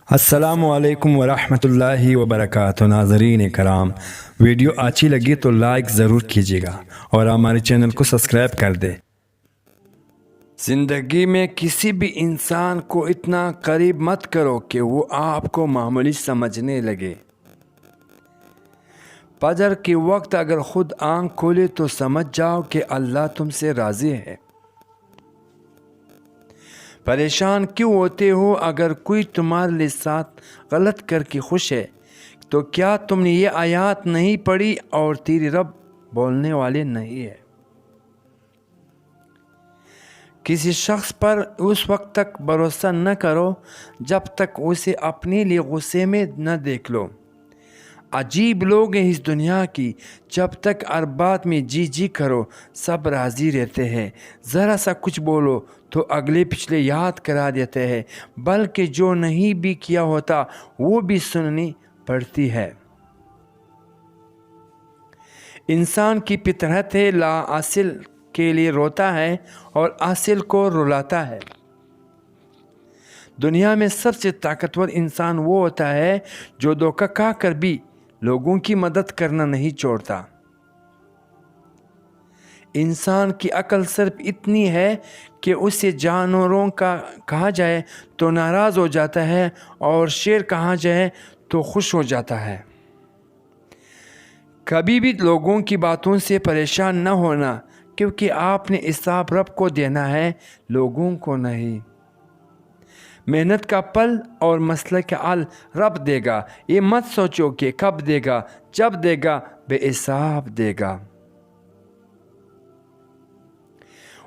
السلام علیکم ورحمۃ اللہ وبرکاتہ۔ ناظرین کرام، ویڈیو اچھی لگی تو لائک ضرور کیجیے گا اور ہمارے چینل کو سبسکرائب کر دے۔ زندگی میں کسی بھی انسان کو اتنا قریب مت کرو کہ وہ آپ کو معمولی سمجھنے لگے۔ فجر کے وقت اگر خود آنکھ کھولے تو سمجھ جاؤ کہ اللہ تم سے راضی ہے۔ پریشان کیوں ہوتے ہو اگر کوئی تمہارے ساتھ غلط کر کے خوش ہے؟ تو کیا تم نے یہ آیات نہیں پڑھی اور تیری رب بولنے والے نہیں ہے؟ کسی شخص پر اس وقت تک بھروسہ نہ کرو جب تک اسے اپنے لیے غصے میں نہ دیکھ لو۔ عجیب لوگ ہیں اس دنیا کی، جب تک ہر بات میں جی جی کرو سب راضی رہتے ہیں، ذرا سا کچھ بولو تو اگلے پچھلے یاد کرا دیتے ہیں، بلکہ جو نہیں بھی کیا ہوتا وہ بھی سننی پڑتی ہے۔ انسان کی فطرت ہے، لا حاصل کے لیے روتا ہے اور حاصل کو رلاتا ہے۔ دنیا میں سب سے طاقتور انسان وہ ہوتا ہے جو دھوکہ کھا کر بھی لوگوں کی مدد کرنا نہیں چھوڑتا۔ انسان کی عقل صرف اتنی ہے کہ اسے جانوروں کا کہا جائے تو ناراض ہو جاتا ہے اور شیر کہا جائے تو خوش ہو جاتا ہے۔ کبھی بھی لوگوں کی باتوں سے پریشان نہ ہونا، کیونکہ آپ نے حساب رب کو دینا ہے، لوگوں کو نہیں۔ محنت کا پھل اور مسئلہ کا حل رب دے گا، یہ مت سوچو کہ کب دے گا، جب دے گا بے حساب دے گا۔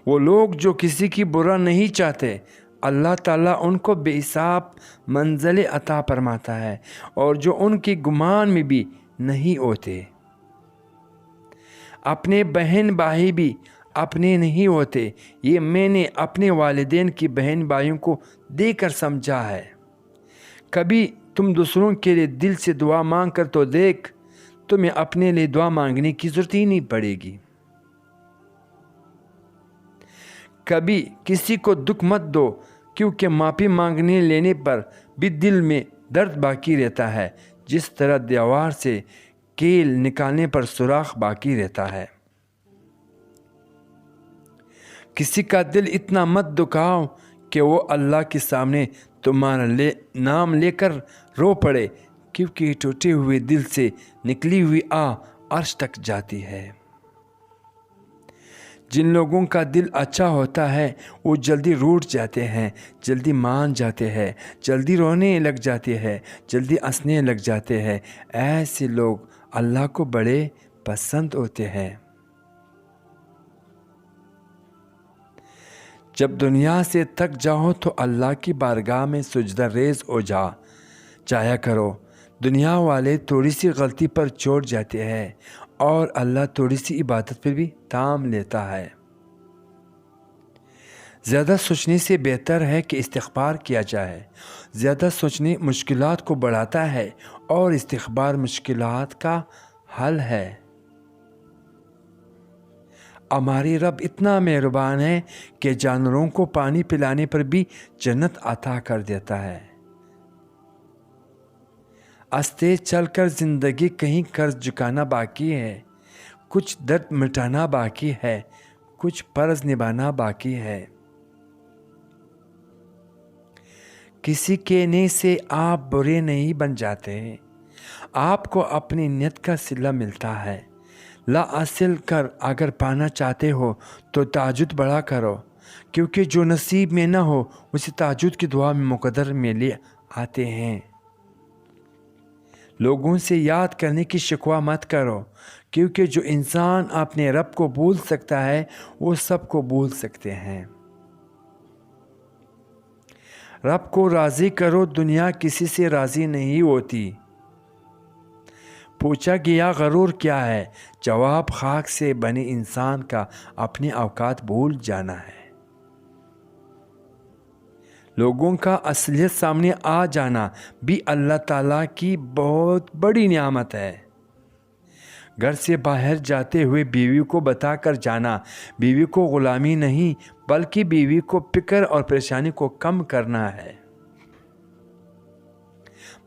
وہ لوگ جو کسی کی برا نہیں چاہتے، اللہ تعالیٰ ان کو بے حساب منزل عطا فرماتا ہے، اور جو ان کی گمان میں بھی نہیں ہوتے۔ اپنے بہن بھائی بھی اپنے نہیں ہوتے، یہ میں نے اپنے والدین کی بہن بھائیوں کو دے کر سمجھا ہے۔ کبھی تم دوسروں کے لیے دل سے دعا مانگ کر تو دیکھ، تمہیں اپنے لیے دعا مانگنے کی ضرورت ہی نہیں پڑے گی۔ کبھی کسی کو دکھ مت دو، کیونکہ معافی مانگنے لینے پر بھی دل میں درد باقی رہتا ہے، جس طرح دیوار سے کیل نکالنے پر سوراخ باقی رہتا ہے۔ کسی کا دل اتنا مت دکھاؤ کہ وہ اللہ کے سامنے تمہارا نام لے کر رو پڑے، کیونکہ ٹوٹے ہوئے دل سے نکلی ہوئی آہ عرش تک جاتی ہے۔ جن لوگوں کا دل اچھا ہوتا ہے وہ جلدی روٹھ جاتے ہیں، جلدی مان جاتے ہیں، جلدی رونے لگ جاتے ہیں، جلدی ہنسنے لگ جاتے ہیں۔ ایسے لوگ اللہ کو بڑے پسند ہوتے ہیں۔ جب دنیا سے تک جاؤ تو اللہ کی بارگاہ میں سجدہ ریز ہو جایا کرو۔ دنیا والے تھوڑی سی غلطی پر چوٹ جاتے ہیں اور اللہ تھوڑی سی عبادت پر بھی تام لیتا ہے۔ زیادہ سوچنے سے بہتر ہے کہ استغفار کیا جائے۔ زیادہ سوچنے مشکلات کو بڑھاتا ہے اور استغفار مشکلات کا حل ہے۔ ہماری رب اتنا مہربان ہے کہ جانوروں کو پانی پلانے پر بھی جنت عطا کر دیتا ہے۔ ہنستے چل کر زندگی کہیں قرض چکانا باقی ہے، کچھ درد مٹانا باقی ہے، کچھ فرض نبھانا باقی ہے۔ کسی کہنے سے آپ برے نہیں بن جاتے، آپ کو اپنی نیت کا صلہ ملتا ہے۔ لا حاصل کر اگر پانا چاہتے ہو تو تہجد بڑا کرو، کیونکہ جو نصیب میں نہ ہو اسے تہجد کی دعا میں مقدر میں لے آتے ہیں۔ لوگوں سے یاد کرنے کی شکوہ مت کرو، کیونکہ جو انسان اپنے رب کو بھول سکتا ہے وہ سب کو بھول سکتے ہیں۔ رب کو راضی کرو، دنیا کسی سے راضی نہیں ہوتی۔ پوچھا گیا غرور کیا ہے؟ جواب خاک سے بنے انسان کا اپنے اوقات بھول جانا ہے۔ لوگوں کا اصلیت سامنے آ جانا بھی اللہ تعالیٰ کی بہت بڑی نعمت ہے۔ گھر سے باہر جاتے ہوئے بیوی کو بتا کر جانا، بیوی کو غلامی نہیں بلکہ بیوی کو فکر اور پریشانی کو کم کرنا ہے۔